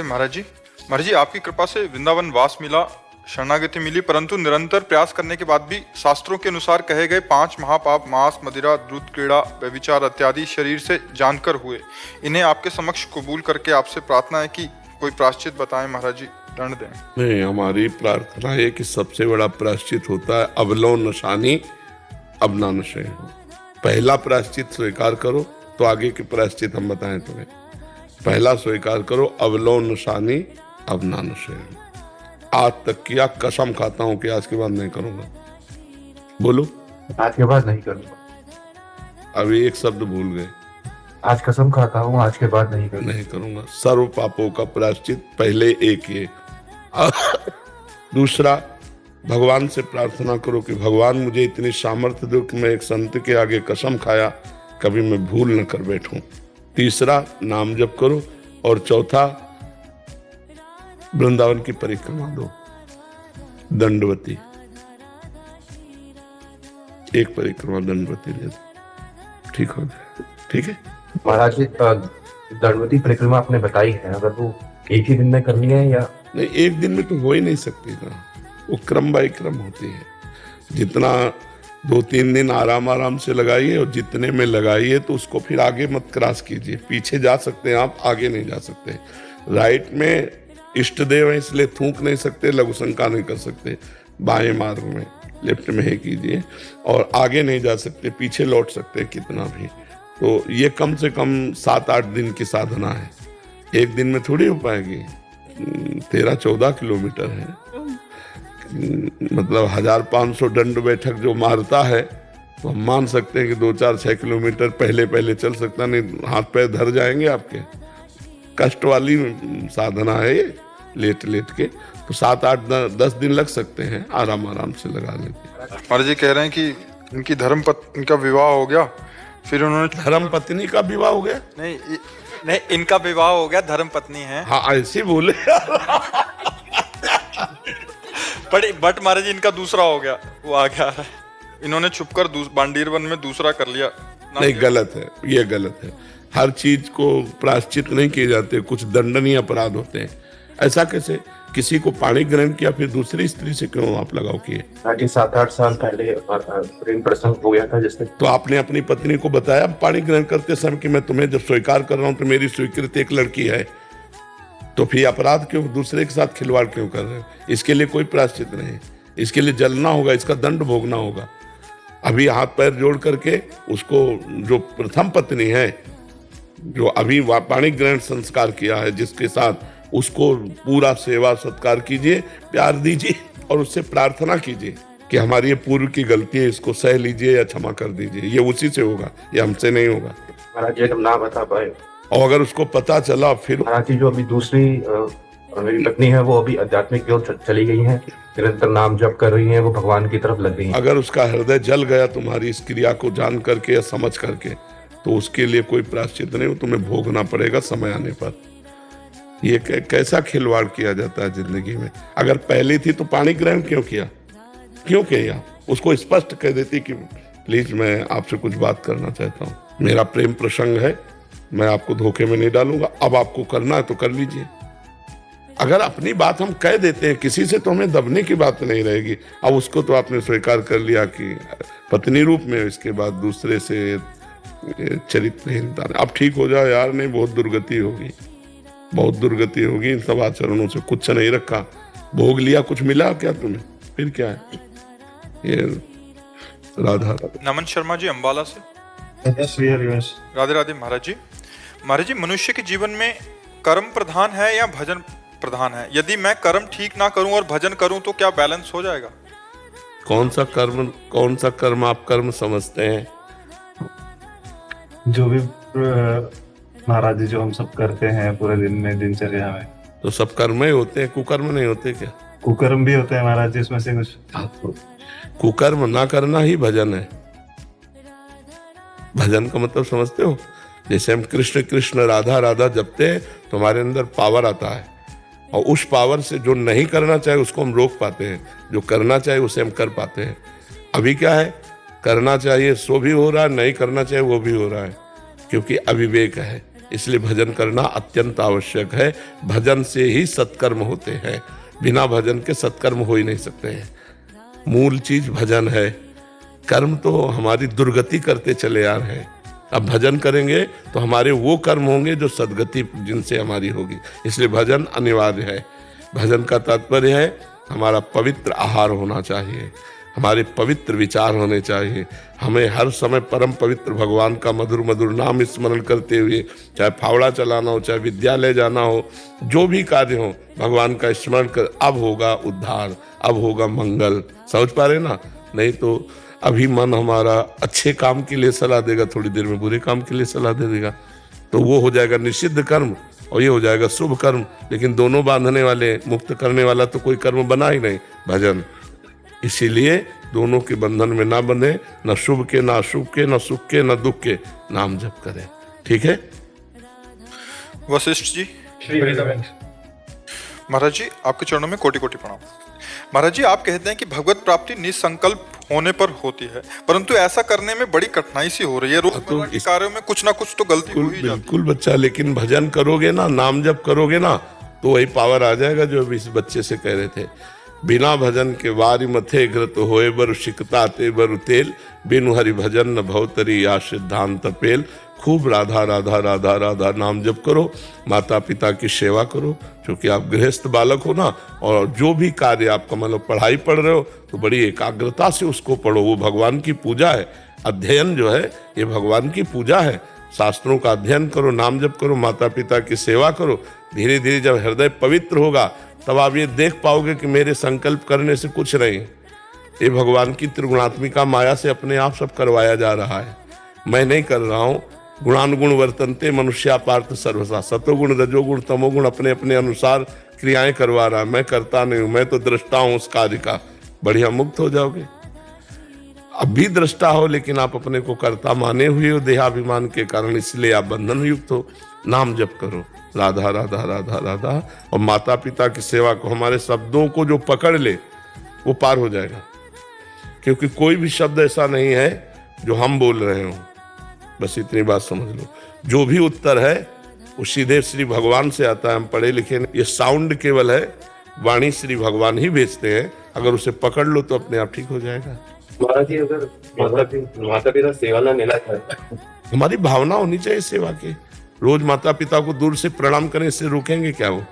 महाराज जी आपकी कृपा से वृंदावन वास मिला, शरणागति मिली, परंतु निरंतर प्रयास करने के बाद भी शास्त्रों के अनुसार कहे गए 5 महापाप मांस, मदिरा, दूध, क्रीड़ा, व्यभिचार इत्यादि शरीर से जानकर हुए। इन्हें आपके समक्ष कबूल करके आपसे प्रार्थना है कि कोई प्रायश्चित बताएं महाराज जी, दंड दें। नहीं, हमारी प्रार्थना है कि सबसे बड़ा प्रायश्चित होता है अवलो नशानी अब ना नशे हो। पहला प्रायश्चित स्वीकार करो तो आगे के प्रायश्चित हम बताएं तुम्हें। पहला स्वीकार करो अवलो नशानी अब ना नशे हो। आज तक किया, कसम खाता हूं कि आज के बाद नहीं करूंगा। बोलो, आज के बाद नहीं करूंगा। अभी एक शब्द भूल गए। आज कसम खाता हूँ आज के बाद नहीं करूंगा। नहीं करूंगा। सर्व पापों का प्रायश्चित पहले एक ये। दूसरा, भगवान से प्रार्थना करो कि भगवान मुझे इतनी सामर्थ्य दो कि मैं एक संत के आगे कसम खाया कभी मैं भूल न कर बैठूं। तीसरा, नाम जप करो। और चौथा, वृंदावन की परिक्रमा दो, दंडवती। एक परिक्रमा दंडवती ले दो, ठीक हो जाए। ठीक है महाराज जी, दंडवती परिक्रमा आपने बताई है, अगर वो एक ही दिन में करनी है या नहीं? एक दिन में तो हो ही नहीं सकती ना, वो क्रम बाय क्रम होती है। जितना 2-3 दिन आराम से लगाइए और जितने में लगाइए तो उसको फिर आगे मत क्रॉस कीजिए। पीछे जा सकते हैं आप, आगे नहीं जा सकते। राइट में इष्ट देव है इसलिए थूक नहीं सकते, लघु शंका नहीं कर सकते। बाएं मार्ग में, लेफ्ट में है कीजिए। और आगे नहीं जा सकते, पीछे लौट सकते कितना भी। तो ये कम से कम 7-8 दिन की साधना है। एक दिन में थोड़ी हो पाएगी। 13-14 किलोमीटर है, मतलब 1500 दंड बैठक जो मारता है, तो हम मान सकते हैं कि 2-4-6 किलोमीटर पहले चल सकता, नहीं हाथ पैर धर जाएंगे आपके। कष्ट वाली साधना है ये, लेट के। तो 7-8-10 दिन लग सकते हैं, आराम से लगा लेते। महाराज जी कह रहे हैं कि इनका विवाह हो गया, फिर उन्होंने धर्म पत्नी का विवाह हो गया? नहीं, इनका विवाह हो गया, धर्म पत्नी है। हाँ, ऐसे बोले। बट महाराज जी इनका दूसरा हो गया, वो आ गया है। इन्होंने छुपकर बांडीर वन में दूसरा कर लिया। नहीं, गलत है, ये गलत है। हर चीज को प्रायश्चित नहीं किए जाते, कुछ दंडनीय अपराध होते हैं। ऐसा कैसे? किसी को पाणी ग्रहण किया फिर दूसरी स्त्री से क्यों आप लगाव किए? 7-8 साल पहले प्रेम प्रसंग हो गया था जिसमें। तो आपने अपनी पत्नी को बताया पाणी ग्रहण करते समय कि मैं तुम्हें जब स्वीकार कर रहा हूं तो मेरी स्वीकृत एक लड़की है, तो फिर अपराध क्यों, दूसरे के साथ खिलवाड़ क्यों कर रहे हो? इसके लिए कोई प्रायश्चित नहीं। इसके लिए जलना होगा, इसका दंड भोगना होगा। अभी हाथ पैर जोड़ करके उसको, जो प्रथम पत्नी है, जो अभी पाणी ग्रहण संस्कार किया है, जिसके साथ उसको पूरा सेवा सत्कार कीजिए, प्यार दीजिए और उससे प्रार्थना कीजिए कि हमारी ये पूर्व की गलती है, इसको सह लीजिए या क्षमा कर दीजिए। ये उसी से होगा, ये हमसे नहीं होगा। महाराज जी, तुम ना बता पाए और अगर उसको पता चला फिर। महाराज जी, जो अभी दूसरी मेरी पत्नी है, वो अभी आध्यात्मिक ओर चली गई है, निरंतर नाम जप कर रही है, वो भगवान की तरफ लग गई है। अगर उसका हृदय जल गया तुम्हारी इस क्रिया को जान करके या समझ करके, तो उसके लिए कोई प्रायश्चित नहीं, तुम्हें भोगना पड़ेगा समय आने पर। ये कैसा खिलवाड़ किया जाता है जिंदगी में? अगर पहले थी तो पाणी ग्रहण क्यों किया? उसको स्पष्ट कह देती कि प्लीज मैं आपसे कुछ बात करना चाहता हूँ, मेरा प्रेम प्रसंग है, मैं आपको धोखे में नहीं डालूंगा, अब आपको करना है तो कर लीजिए। अगर अपनी बात हम कह देते हैं, किसी से तो हमें दबने की बात नहीं रहेगी। अब उसको तो आपने स्वीकार कर लिया कि पत्नी रूप में, इसके बाद दूसरे से चरित्रहीनता। अब ठीक हो जाओ यार, नहीं बहुत दुर्गति होगी इन सब आचरणों से। कुछ नहीं रखा, भोग लिया, कुछ मिला क्या तुम्हें? फिर क्या है ये? राधा। नमन शर्मा जी अम्बाला से। राधे राधे महाराज जी, मनुष्य के जीवन में कर्म प्रधान है या भजन प्रधान है? यदि मैं कर्म ठीक ना करूं और भजन करूं तो क्या बैलेंस हो जाएगा? कौन सा कर्म आप कर्म समझते हैं? जो भी महाराज जी जो हम सब करते हैं पूरे दिन में, दिनचर्या में, तो सब कर्म ही होते हैं, कुकर्म नहीं होते क्या? कुकर्म भी होते हैं महाराज जी, इसमें से कुछ। कुकर्म ना करना ही भजन है। भजन का मतलब समझते हो? जैसे हम कृष्ण कृष्ण राधा राधा जपते हैं तो हमारे अंदर पावर आता है, और उस पावर से जो नहीं करना चाहे उसको हम रोक पाते हैं, जो करना चाहे उसे हम कर पाते हैं। अभी क्या है, करना चाहिए सो भी हो रहा है, नहीं करना चाहिए वो भी हो रहा है, क्योंकि अविवेक है। इसलिए भजन करना अत्यंत आवश्यक है। भजन से ही सत्कर्म होते हैं, बिना भजन के सत्कर्म हो ही नहीं सकते हैं। मूल चीज भजन है, कर्म तो हमारी दुर्गति करते चले आ रहे हैं। अब भजन करेंगे तो हमारे वो कर्म होंगे जो सदगति जिनसे हमारी होगी, इसलिए भजन अनिवार्य है। भजन का तात्पर्य है हमारा पवित्र आहार होना चाहिए, हमारे पवित्र विचार होने चाहिए। हमें हर समय परम पवित्र भगवान का मधुर मधुर नाम स्मरण करते हुए, चाहे फावड़ा चलाना हो, चाहे विद्यालय जाना हो, जो भी कार्य हो, भगवान का स्मरण कर। अब होगा उद्धार, अब होगा मंगल। समझ पा रहे ना? नहीं तो अभी मन हमारा अच्छे काम के लिए सलाह देगा, थोड़ी देर में बुरे काम के लिए सलाह दे देगा, तो वो हो जाएगा निषिद्ध कर्म और ये हो जाएगा शुभ कर्म। लेकिन दोनों बांधने वाले, मुक्त करने वाला तो कोई कर्म बना ही नहीं, भजन। इसीलिए दोनों के बंधन में ना बंधे, न शुभ के, न अशुभ के, न सुख के, न दुख के, नाम जप करें। ठीक है वशिष्ठ जी। महाराज जी, आपके चरणों में कोटि कोटि प्रणाम। महाराज जी, आप कहते हैं कि भगवत प्राप्ति निसंकल्प होने पर होती है, परंतु ऐसा करने में बड़ी कठिनाई सी हो रही है। रोजमर्रा के कार्यों में कुछ ना कुछ तो गलती हो ही जाती है। बिल्कुल बच्चा, लेकिन भजन करोगे ना, नाम जप करोगे ना, तो वही पावर आ जाएगा जो अभी इस बच्चे से कह रहे थे। बिना भजन के वारि मथे घृत होए बर शिकता ते बर तेल, बिनु हरि भजन न भवतरी या सिद्धांत पेल। खूब राधा राधा राधा राधा नाम जप करो, माता पिता की सेवा करो, क्योंकि आप गृहस्थ बालक हो ना, और जो भी कार्य आपका, मतलब पढ़ाई पढ़ रहे हो तो बड़ी एकाग्रता से उसको पढ़ो। वो भगवान की पूजा है। अध्ययन जो है ये भगवान की पूजा है। शास्त्रों का अध्ययन करो, नाम जप करो, माता पिता की सेवा करो। धीरे धीरे जब हृदय पवित्र होगा तब आप ये देख पाओगे कि मेरे संकल्प करने से कुछ नहीं, ये भगवान की त्रिगुणात्मिका माया से अपने आप सब करवाया जा रहा है। मैं नहीं कर रहा हूँ। गुणानुगुण वर्तनते मनुष्या पार्थ सर्वसा, सतोगुण रजोगुण तमोगुण अपने अपने अनुसार क्रियाएं करवा रहा है। मैं करता नहीं हूं, मैं तो दृष्टा हूं उस कार्य का। बढ़िया मुक्त हो जाओगे। अब भी दृष्टा हो, लेकिन आप अपने को कर्ता माने हुए हो देहाभिमान के कारण, इसलिए आप बंधन युक्त हो। नाम जप करो, राधा राधा राधा राधा, और माता पिता की सेवा को, हमारे शब्दों को जो पकड़ ले वो पार हो जाएगा। क्योंकि कोई भी शब्द ऐसा नहीं है जो हम बोल रहे हो। बस इतनी बात समझ लो। जो भी उत्तर है वो सीधे श्री भगवान से आता है। हम पढ़े लिखे नहीं, ये साउंड केवल है, वाणी श्री भगवान ही भेजते हैं। अगर उसे पकड़ लो तो अपने आप ठीक हो जाएगा। महाराज जी, अगर माता पिता सेवा ना मिला है, हमारी भावना होनी चाहिए सेवा की। रोज माता पिता को दूर से प्रणाम करें, इससे रोकेंगे क्या वो?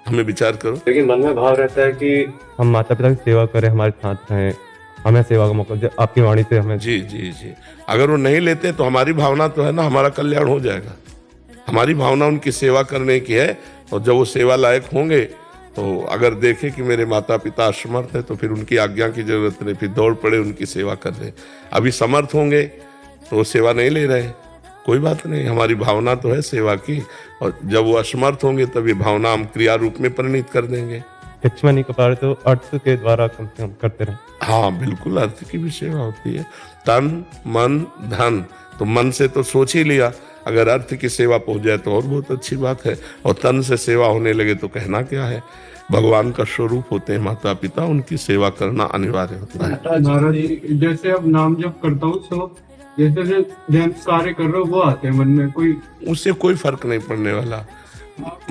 हमें विचार करो। लेकिन मन में भाव रहता है कि हम माता पिता की सेवा करें, हमारे साथ रहें, हमें सेवा का मौका दे, आपकी वाणी से हमें। जी जी जी, अगर वो नहीं लेते तो हमारी भावना तो है ना, हमारा कल्याण हो जाएगा। हमारी भावना उनकी सेवा करने की है, और जब वो सेवा लायक होंगे तो अगर देखे कि मेरे माता पिता असमर्थ है तो फिर उनकी आज्ञा की जरूरत नहीं, फिर दौड़ पड़े उनकी सेवा कर रहे। अभी समर्थ होंगे तो वो सेवा नहीं ले रहे, कोई बात नहीं, हमारी भावना तो है सेवा की। और जब वो असमर्थ होंगे तब ये भावना हम क्रिया रूप में परिणित कर देंगे। इच्छा नहीं कर पा रहे तो अर्थ के द्वारा कम से कम करते रहे। हाँ बिल्कुल, अर्थ की भी सेवा होती है। तन मन धन, तो मन से तो सोच ही लिया, अगर अर्थ की सेवा पहुंच जाए तो और बहुत अच्छी बात है। और तन से सेवा होने लगे तो कहना क्या है। भगवान का स्वरूप होते हैं माता पिता, उनकी सेवा करना अनिवार्य होता है। महाराज जी, जैसे अब नाम जप करता हूँ तो जैसे ध्यान कार्य कर रहे हो वो आते हैं मन में, कोई उससे कोई फर्क नहीं पड़ने वाला।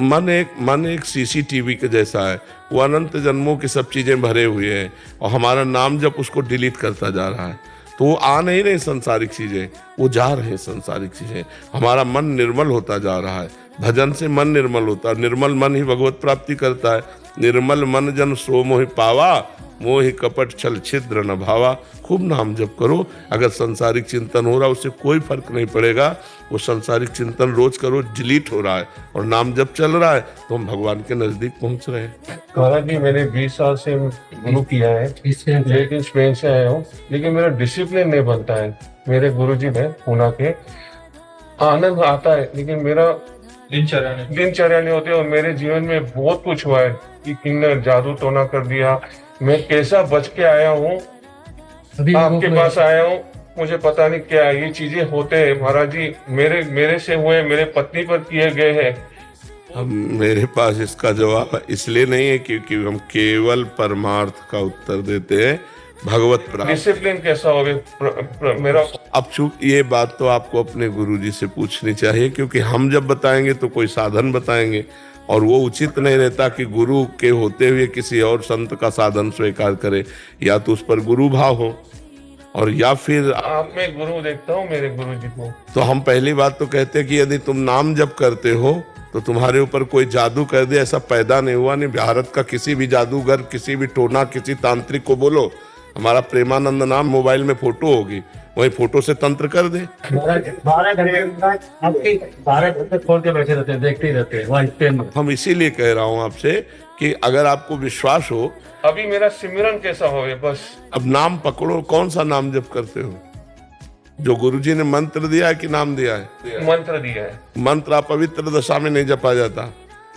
मन एक सीसीटीवी के जैसा है, वो अनंत जन्मों की सब चीजें भरे हुए हैं, और हमारा नाम जब उसको डिलीट करता जा रहा है तो वो आ नहीं रहे संसारिक चीजें, वो जा रहे हैं संसारिक चीजें। हमारा मन निर्मल होता जा रहा है। भजन से मन निर्मल होता है, निर्मल मन ही भगवत प्राप्ति करता है। निर्मल मन जन सो मोहि पावा, मोहि कपट छल छिद्र न भावा। खूब नाम जप करो। अगर संसारिक चिंतन हो रहा है उससे कोई फर्क नहीं पड़ेगा, वो संसारिक चिंतन रोज करो, डिलीट हो रहा है, और नाम जप चल रहा है तो हम भगवान के नजदीक पहुंच रहे हैं। महाराज जी, मैंने 20 साल से गुरु किया है, लेकिन स्पेन से आया हूँ, लेकिन मेरा डिसिप्लिन नहीं बनता है। मेरे गुरुजी ने पूना के, आनंद आता है लेकिन मेरा दिनचर्या नहीं होती। और मेरे जीवन में बहुत कुछ हुआ है कि किन्ने जादू टोना कर दिया। मैं कैसा बच के आया हूँ, आपके पास आया हूँ, मुझे पता नहीं क्या ये चीजें होते हैं। महाराज जी, मेरे से हुए, मेरे पत्नी पर किए गए हैं। अब मेरे पास इसका जवाब इसलिए नहीं है क्योंकि हम केवल परमार्थ का उत्तर देते हैं। भगवत प्राप्त। डिसिप्लिन कैसा हो मेरा। अब चूक ये बात तो आपको अपने गुरुजी से पूछनी चाहिए, क्योंकि हम जब बताएंगे तो कोई साधन बताएंगे, और वो उचित नहीं रहता कि गुरु के होते हुए किसी और संत का साधन स्वीकार करे। या तो उस पर गुरु भाव हो, और या फिर आप में गुरु देखता हूँ मेरे गुरु जी को। तो हम पहली बात तो कहते हैं कि यदि तुम नाम जप करते हो तो तुम्हारे ऊपर कोई जादू कर दे, ऐसा पैदा नहीं हुआ। नहीं, भारत का किसी भी जादूगर, किसी भी टोना, किसी तांत्रिक को बोलो हमारा प्रेमानंद नाम मोबाइल में फोटो होगी, वही फोटो से तंत्र कर दे। 12 घंटे खोल के बैठे रहते हैं, देखते ही रहते हैं वहाँ स्टैंड में। हम इसीलिए कह रहा हूँ आपसे कि अगर आपको विश्वास हो, अभी मेरा सिमरन कैसा हो बस। अब नाम पकड़ो, कौन सा नाम जप करते हो? जो गुरुजी ने मंत्र दिया है कि नाम दिया है? मंत्र दिया है। मंत्र अपवित्र दशा में नहीं जपा जाता,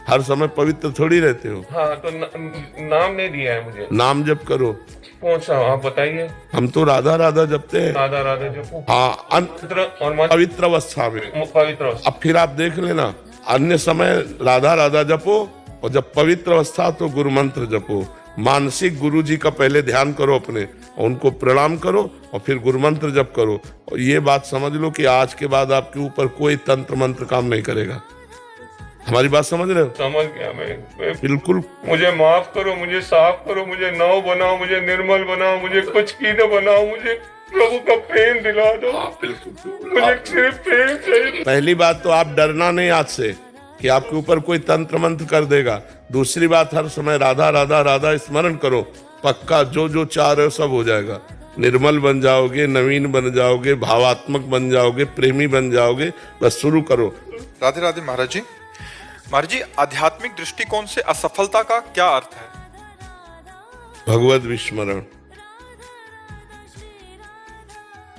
हर समय पवित्र थोड़ी रहते हो। हाँ तो नाम नहीं दिया है मुझे। नाम जप करो। कौन सा आप बताइए। हम तो राधा राधा जपते हैं। राधा राधा जपो। हाँ, मंत्र और मंत्र पवित्र अवस्था में। पवित्र अवस्था। अब फिर आप देख लेना, अन्य समय राधा राधा जपो, और जब पवित्र अवस्था तो गुरु मंत्र जपो। मानसिक गुरु जी का पहले ध्यान करो अपने, और उनको प्रणाम करो, और फिर गुरु मंत्र जप करो। और ये बात समझ लो कि आज के बाद आपके ऊपर कोई तंत्र मंत्र काम नहीं करेगा। हमारी बात समझ रहे हो? समझ गया मैं बिल्कुल। मुझे माफ करो, मुझे साफ करो, मुझे नव बनाओ, मुझे निर्मल बनाओ, मुझे कुछ की न बनाओ, मुझे प्रभु का प्रेम दिला दो। मुझे सिर्फ प्रेम चाहिए। पहली बात तो आप डरना नहीं आज से कि आपके ऊपर कोई तंत्र मंत्र कर देगा। दूसरी बात, हर समय राधा राधा राधा स्मरण करो, पक्का जो जो चाह रहे हो सब हो जाएगा। निर्मल बन जाओगे, नवीन बन जाओगे, भावात्मक बन जाओगे, प्रेमी बन जाओगे। बस शुरू करो। राधे राधे महाराज जी। महाराज जी, आध्यात्मिक दृष्टिकोण से असफलता का क्या अर्थ है? भगवत विस्मरण।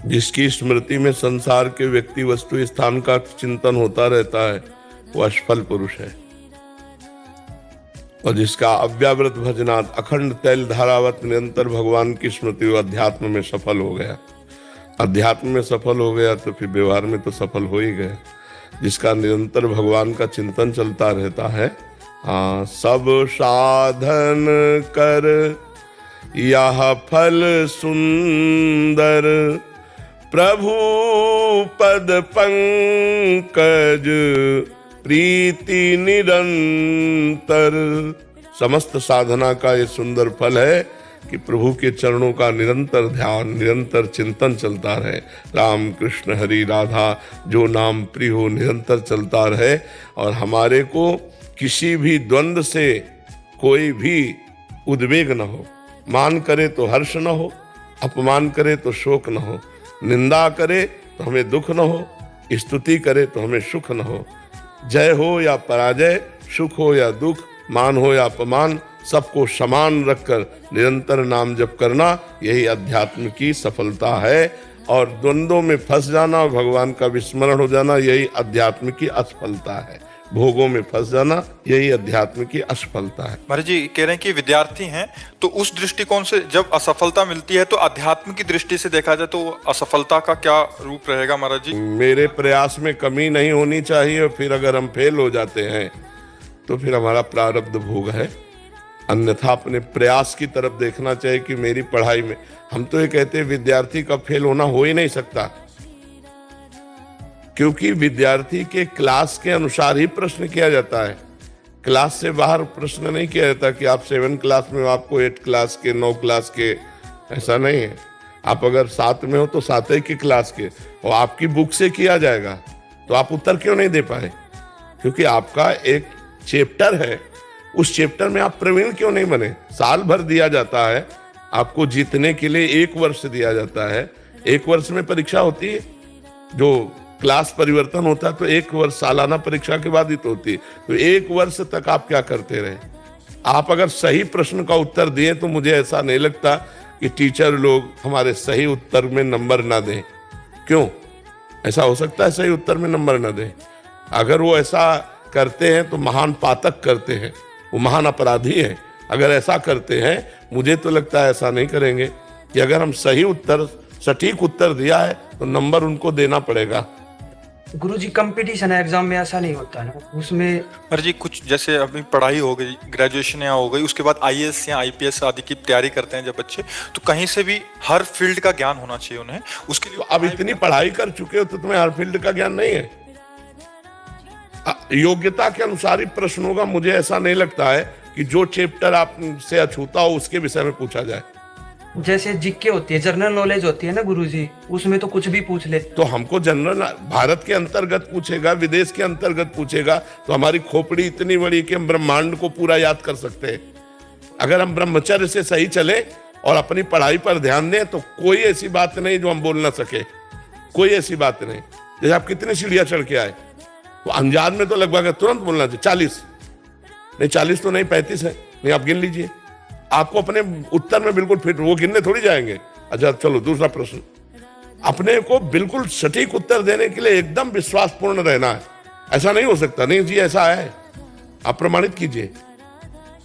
जिसकी स्मृति में संसार के व्यक्ति वस्तु स्थान का चिंतन होता रहता है वो असफल पुरुष है। और जिसका अव्यावृत भजनात् अखंड तैल धारावत निरंतर भगवान की स्मृति वो अध्यात्म में सफल हो गया। अध्यात्म में सफल हो गया तो फिर व्यवहार में तो सफल हो ही गया। जिसका निरंतर भगवान का चिंतन चलता रहता है। हाँ, सब साधन कर यह फल सुंदर, प्रभु पद पंकज प्रीति निरंतर। समस्त साधना का ये सुंदर फल है कि प्रभु के चरणों का निरंतर ध्यान, निरंतर चिंतन चलता रहे। राम कृष्ण हरि राधा जो नाम प्रिय हो निरंतर चलता रहे, और हमारे को किसी भी द्वंद्व से कोई भी उद्वेग न हो। मान करे तो हर्ष न हो, अपमान करे तो शोक न हो, निंदा करे तो हमें दुख न हो, स्तुति करे तो हमें सुख न हो। जय हो या पराजय, सुख हो या दुख, मान हो या अपमान, सबको समान रखकर निरंतर नाम जप करना, यही अध्यात्म की सफलता है। और द्वंद्वों में फंस जाना और भगवान का विस्मरण हो जाना, यही अध्यात्म की असफलता है। भोगों में फंस जाना, यही अध्यात्म की असफलता है। महाराज जी कह रहे हैं कि विद्यार्थी हैं, तो उस दृष्टिकोण से जब असफलता मिलती है तो अध्यात्म की दृष्टि से देखा जाए तो असफलता का क्या रूप रहेगा महाराज जी? मेरे प्रयास में कमी नहीं होनी चाहिए, और फिर अगर हम फेल हो जाते हैं तो फिर हमारा प्रारब्ध भोग है। अन्यथा अपने प्रयास की तरफ देखना चाहिए कि मेरी पढ़ाई में, हम तो ये कहते हैं विद्यार्थी का फेल होना हो ही नहीं सकता, क्योंकि विद्यार्थी के क्लास के अनुसार ही प्रश्न किया जाता है। क्लास से बाहर प्रश्न नहीं किया जाता कि आप 7 क्लास में हो, आपको 8 क्लास के, 9 क्लास के, ऐसा नहीं है। आप अगर 7 में हो तो 7 की क्लास के, और आपकी बुक से किया जाएगा तो आप उत्तर क्यों नहीं दे पाए? क्योंकि आपका एक चैप्टर है, उस चैप्टर में आप प्रवीण क्यों नहीं बने? साल भर दिया जाता है आपको जीतने के लिए, 1 वर्ष दिया जाता है। 1 वर्ष में परीक्षा होती है, जो क्लास परिवर्तन होता है तो 1 वर्ष सालाना परीक्षा के बाद ही तो होती है। तो 1 वर्ष तक आप क्या करते रहे? आप अगर सही प्रश्न का उत्तर दिए तो मुझे ऐसा नहीं लगता कि टीचर लोग हमारे सही उत्तर में नंबर ना दें। क्यों ऐसा हो सकता है सही उत्तर में नंबर ना दें? अगर वो ऐसा करते हैं तो महान पातक करते हैं, वो महान अपराधी हैं। अगर ऐसा करते हैं, मुझे तो लगता है ऐसा नहीं करेंगे कि अगर हम सही उत्तर, सटीक उत्तर दिया है तो नंबर उनको देना पड़ेगा। गुरुजी कंपटीशन है एग्जाम में, ऐसा नहीं होता है उसमें। अरे जी, कुछ जैसे अभी पढ़ाई हो गई, ग्रेजुएशन यहाँ हो गई, उसके बाद आईएएस या आईपीएस आदि की तैयारी करते हैं जब बच्चे, तो कहीं से भी हर फील्ड का ज्ञान होना चाहिए उन्हें, उसके लिए अब इतनी पढ़ाई कर चुके हो तो तुम्हें हर फील्ड का ज्ञान नहीं है। योग्यता के अनुसार ही प्रश्न होगा। मुझे ऐसा नहीं लगता है कि जो चैप्टर आपसे अछूता हो उसके विषय में पूछा जाए। जैसे जीके होती है, जनरल नॉलेज होती है ना गुरुजी, उसमें तो कुछ भी पूछ ले। तो हमको जनरल भारत के अंतर्गत पूछेगा, विदेश के अंतर्गत पूछेगा, तो हमारी खोपड़ी इतनी बड़ी कि हम ब्रह्मांड को पूरा याद कर सकते हैं। अगर हम ब्रह्मचर्य से सही चले और अपनी पढ़ाई पर ध्यान दें तो कोई ऐसी बात नहीं जो हम बोल ना सके, कोई ऐसी बात नहीं। जैसे आप कितनी सीढ़ियां चढ़ के आए, तो अनजान में तो लगभग तुरंत बोलना चाहिए 40 नहीं, 40 तो नहीं 35 है, नहीं आप गिन लीजिए। आपको अपने उत्तर में बिल्कुल फिट, वो गिनने थोड़ी जाएंगे। अच्छा चलो दूसरा प्रश्न, अपने को बिल्कुल सटीक उत्तर देने के लिए एकदम विश्वासपूर्ण रहना है। ऐसा नहीं हो सकता, नहीं जी ऐसा है, आप प्रमाणित कीजिए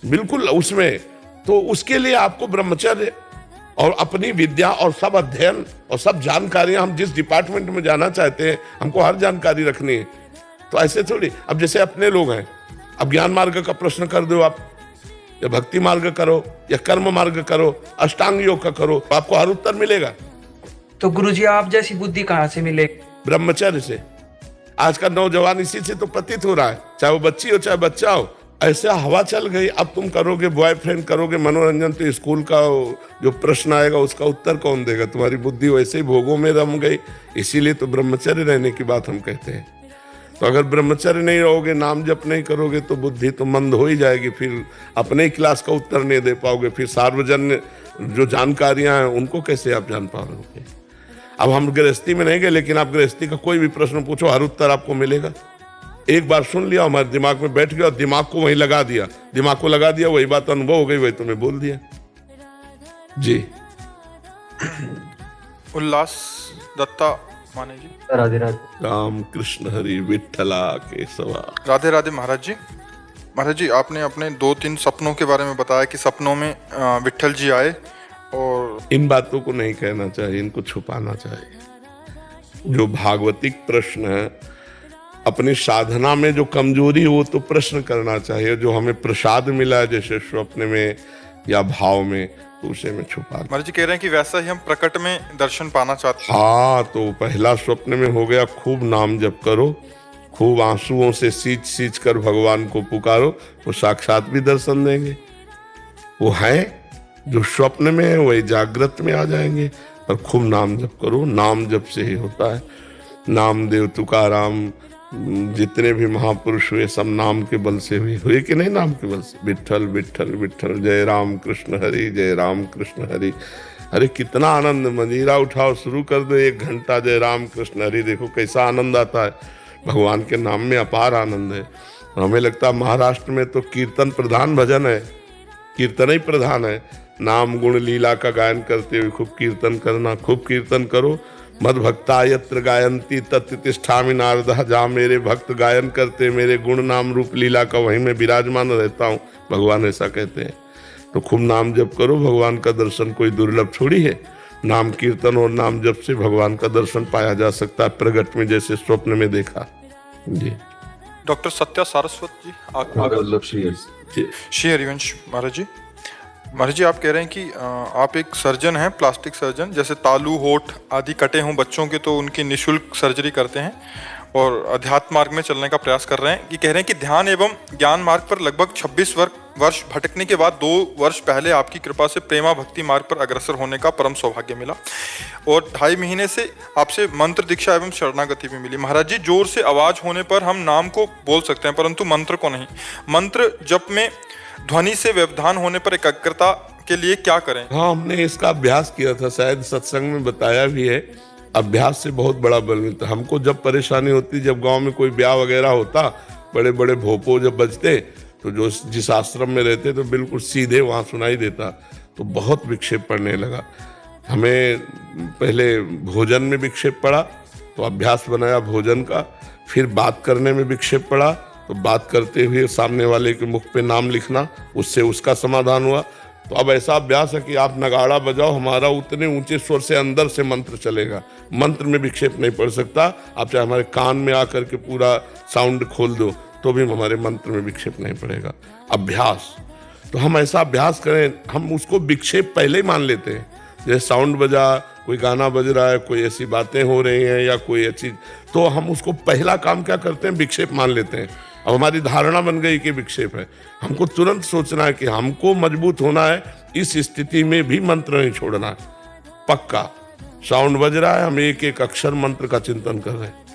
बिल्कुल उसमें। तो उसके लिए आपको ब्रह्मचर्य और अपनी विद्या और सब अध्ययन और सब जानकारियां, हम जिस डिपार्टमेंट में जाना चाहते हैं हमको हर जानकारी रखनी है। तो ऐसे थोड़ी, अब जैसे अपने लोग हैं, अब ज्ञान मार्ग का प्रश्न कर दो आप, या भक्ति मार्ग करो या कर्म मार्ग करो, अष्टांग योग का करो, आपको हर उत्तर मिलेगा। तो गुरुजी आप जैसी बुद्धि कहाँ से मिले? ब्रह्मचर्य से। आज का नौजवान इसी से तो प्रतीत हो रहा है, चाहे वो बच्ची हो चाहे बच्चा हो। ऐसा हवा चल गई, अब तुम करोगे बॉयफ्रेंड, करोगे मनोरंजन, तो स्कूल का जो प्रश्न आएगा उसका उत्तर कौन देगा? तुम्हारी बुद्धि वैसे ही भोगों में रम गई। इसीलिए तो ब्रह्मचर्य रहने की बात हम कहते हैं। तो अगर ब्रह्मचर्य नहीं रहोगे, नाम जप नहीं करोगे, तो बुद्धि तो मंद हो ही जाएगी। फिर अपने ही क्लास का उत्तर नहीं दे पाओगे, फिर सार्वजनिक जो जानकारियां हैं उनको कैसे आप जान पाओगे? अब हम गृहस्थी में नहीं गए, लेकिन आप गृहस्थी का कोई भी प्रश्न पूछो हर उत्तर आपको मिलेगा। एक बार सुन लिया, हमारे दिमाग में बैठ गया और दिमाग को वहीं लगा दिया, दिमाग को लगा दिया, वही बात अनुभव हो गई, वही तुम्हें बोल दिया। जी उल्लास दत्ता माने जी। राधे राधे। राम कृष्ण हरि विठ्ठला केशवा। राधे राधे महाराज जी। महाराज जी, आपने अपने 2-3 सपनों के बारे में बताया कि सपनों में विठ्ठल जी आए, और इन बातों को नहीं कहना चाहिए, इनको छुपाना चाहिए। जो भागवतिक प्रश्न है, अपनी साधना में जो कमजोरी हो तो प्रश्न करना चाहिए। जो हमें प्रसाद मिला है जैसे स्वप्न में या भाव में, तो उसे में छुपा। महाराज जी कह रहे हैं कि वैसा ही हम प्रकट में दर्शन पाना चाहते हैं। हाँ, तो पहला स्वप्न में हो गया, खूब नाम जप करो, खूब आंसुओं से सींच कर भगवान को पुकारो, वो साक्षात भी दर्शन देंगे। वो है जो स्वप्न में है वही जागृत में आ जाएंगे। और खूब नाम जप करो, नाम जप से ही होता है। नामदेव, तुकाराम, जितने भी महापुरुष हुए सब नाम के बल से हुए कि नहीं? नाम के बल से। विठ्ठल विठ्ठल विठ्ठल, जय राम कृष्ण हरि, जय राम कृष्ण हरि। अरे कितना आनंद, मंजीरा उठाओ, शुरू कर दो 1 घंटा जय राम कृष्ण हरि, देखो कैसा आनंद आता है। भगवान के नाम में अपार आनंद है। और हमें लगता है महाराष्ट्र में तो कीर्तन प्रधान भजन है, कीर्तन ही प्रधान है। नाम गुण लीला का गायन करते हुए खूब कीर्तन करना, खूब कीर्तन करो। मद भक्ता यत्र गायंती तत्र तिष्ठामि नारदः, जहाँ मेरे भक्त गायन करते मेरे गुण नाम रूप लीला का, वहीं मैं विराजमान रहता हूँ, भगवान ऐसा कहते हैं। तो खूब नाम जप करो, भगवान का दर्शन कोई दुर्लभ थोड़ी है। नाम कीर्तन और नाम जप से भगवान का दर्शन पाया जा सकता है, प्रगट में जैसे स्वप्न में देखा। जी डॉक्टर सत्या सारस्वत जी, श्री हरिवंश महाराज जी। महाराज जी, आप कह रहे हैं कि आप एक सर्जन हैं, प्लास्टिक सर्जन। जैसे तालू, होठ आदि कटे हों बच्चों के, तो उनकी निःशुल्क सर्जरी करते हैं, और अध्यात्म मार्ग में चलने का प्रयास कर रहे हैं। कि कह रहे हैं कि ध्यान एवं ज्ञान मार्ग पर लगभग 26 वर्ष भटकने के बाद 2 वर्ष पहले आपकी कृपा से प्रेमा भक्ति मार्ग पर अग्रसर होने का परम सौभाग्य मिला, और 2.5 महीने से आपसे मंत्र दीक्षा एवं शरणागति भी मिली। महाराज जी, जोर से आवाज होने पर हम नाम को बोल सकते हैं, परंतु मंत्र को नहीं। मंत्र जप में ध्वनि से व्यवधान होने पर एकाग्रता के लिए क्या करें? हाँ, हमने इसका अभ्यास किया था, शायद सत्संग में बताया भी है। अभ्यास से बहुत बड़ा बल मिलता। हमको जब परेशानी होती, जब गांव में कोई ब्याह वगैरह होता, बड़े बड़े भोपो जब बजते, तो जो जिस आश्रम में रहते तो बिल्कुल सीधे वहाँ सुनाई देता, तो बहुत विक्षेप पड़ने लगा। हमें पहले भोजन में विक्षेप पड़ा, तो अभ्यास बनाया भोजन का। फिर बात करने में विक्षेप पड़ा, तो बात करते हुए सामने वाले के मुख पे नाम लिखना, उससे उसका समाधान हुआ। तो अब ऐसा अभ्यास है कि आप नगाड़ा बजाओ, हमारा उतने ऊंचे स्वर से अंदर से मंत्र चलेगा। मंत्र में विक्षेप नहीं पड़ सकता। आप चाहे हमारे कान में आकर के पूरा साउंड खोल दो तो भी हमारे मंत्र में विक्षेप नहीं पड़ेगा। अभ्यास, तो हम ऐसा अभ्यास करें, हम उसको विक्षेप पहले ही मान लेते हैं। जैसे साउंड बजा, कोई गाना बज रहा है, कोई ऐसी बातें हो रही हैं या कोई ऐसी, तो हम उसको पहला काम क्या करते हैं, विक्षेप मान लेते हैं। अब हमारी धारणा बन गई कि विक्षेप है। हमको तुरंत सोचना है कि हमको मजबूत होना है, इस स्थिति में भी मंत्र नहीं छोड़ना है। पक्का साउंड बज रहा है, हम एक एक अक्षर मंत्र का चिंतन कर रहे हैं,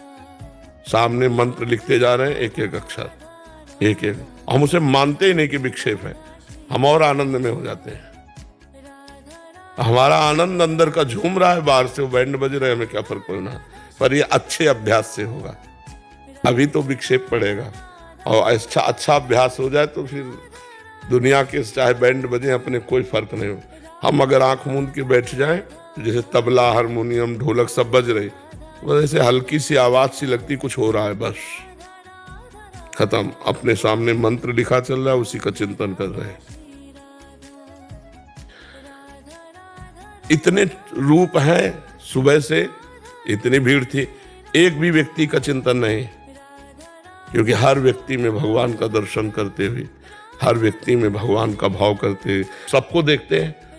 सामने मंत्र लिखते जा रहे हैं, एक एक अक्षर, एक एक। हम उसे मानते ही नहीं कि विक्षेप है, हम और आनंद में हो जाते हैं। हमारा आनंद अंदर का झूम रहा है, बाहर से वो बैंड बज रहे हैं, हमें क्या फर्क पड़ना है। पर ये अच्छे अभ्यास से होगा, अभी तो विक्षेप पड़ेगा। और अच्छा अभ्यास हो जाए तो फिर दुनिया के चाहे बैंड बजे, अपने कोई फर्क नहीं हो। हम अगर आंख मूंद के बैठ जाएं, जैसे तबला, हारमोनियम, ढोलक सब बज रही, वैसे हल्की सी आवाज सी लगती कुछ हो रहा है, बस खत्म। अपने सामने मंत्र लिखा चल रहा है, उसी का चिंतन कर रहे हैं। इतने रूप हैं, सुबह से इतनी भीड़ थी, एक भी व्यक्ति का चिंतन नहीं, क्योंकि हर व्यक्ति में भगवान का दर्शन करते हुए, हर व्यक्ति में भगवान का भाव करते हुए सबको देखते हैं।